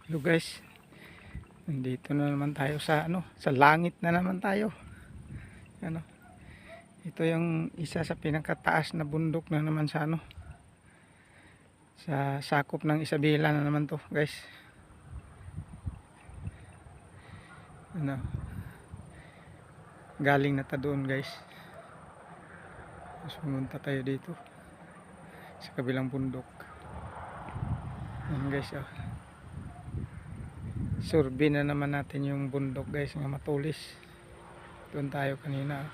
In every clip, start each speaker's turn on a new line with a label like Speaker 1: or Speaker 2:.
Speaker 1: Hello guys, nandito na naman tayo sa sa langit na naman tayo. Ano, ito yung isa sa pinakataas na bundok na naman sa sa sakop ng Isabela na naman to, guys. Galing na ta doon, guys. Pumunta tayo dito sa kabilang bundok. Yan guys, survey na naman natin yung bundok, guys, nga matulis. Doon tayo kanina.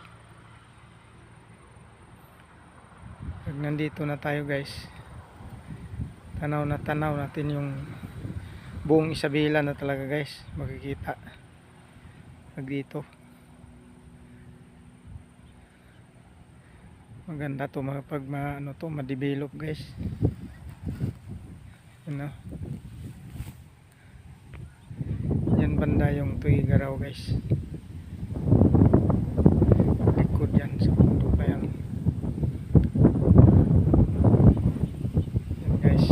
Speaker 1: Pag nandito na tayo, guys, tanaw natin yung buong Isabela na talaga, guys. Makikita pag dito. Maganda to pag ma-develop, guys. Yan banda yung Tuigaraw, guys. Likod yan sa bundok na yan. Yan, guys.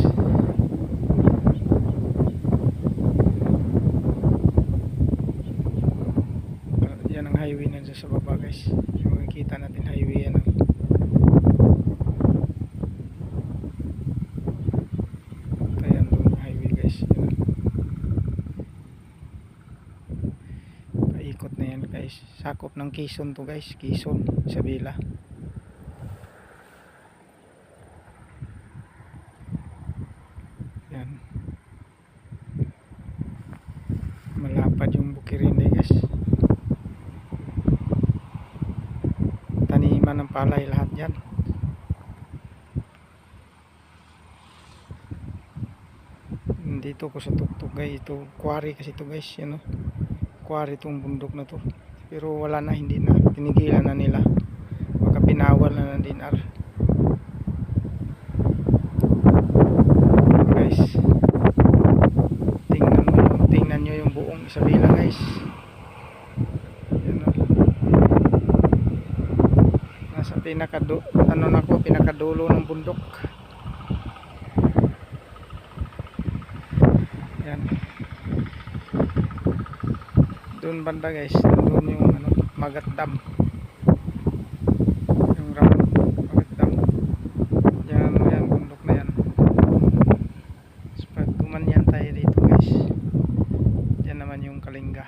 Speaker 1: Yan ang highway na sa baba, guys. Yung makikita natin highway yan. Ayan doon yung highway, guys. Paikot na yan, guys. Sakop ng Quezon to, guys. Quezon, Isabela. Yan. Malapad yung Bukirinde, guys. Taniman ng palay lahat yan. Dito ko sa tuktok, guys. Ito quarry kasi ito, guys. Yan, quarry itong bundok na to. Pero wala na, hindi na. Tinigilan na nila. Baka pinawal na ng DNR. Guys, tingnan nyo yung buong Isabela, guys. Yan, nasa pinakadulo ng bundok. Yan. Doon banda, guys. Doon yung Magat Dam. Yung Magat Dam. Yan, yan bundok na yan. So, pag gumanyan tayo dito, guys, yan naman yung Kalinga.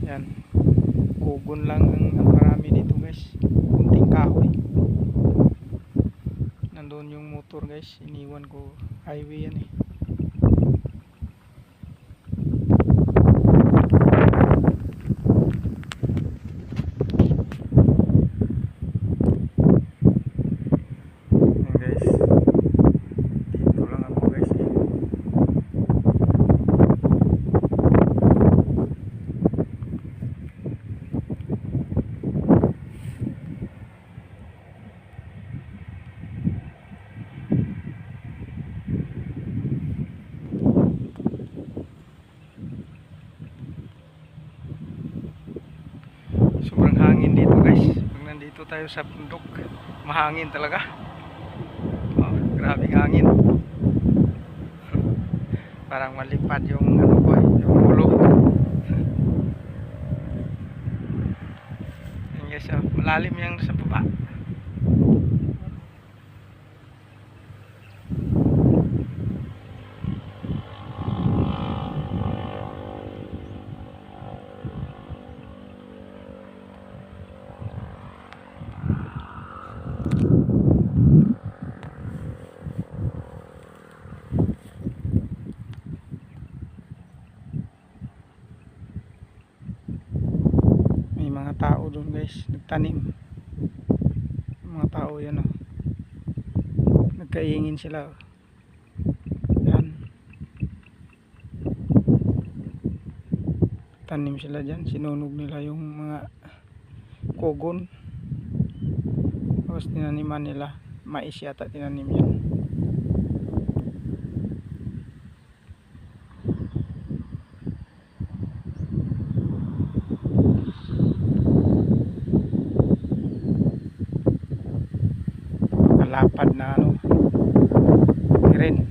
Speaker 1: Yan. Kugon lang ang marami dito, guys. Kunting kahoy. Nandun yung motor, guys. Iniwan ko. Highway yan eh. Sobrang hangin dito, guys. Pag nandito tayo sa bundok, mahangin talaga. Grabing hangin. Parang malipad yung yung ulo. Yan, guys, malalim yung sa baba. Mga tao doon, guys, nagtanim. Mga tao yan, nagkaingin sila. Yan, tanim sila dyan, sinunog nila yung mga kogon. Tapos tinaniman nila mais, yata tinanim yan. Lapad na rin.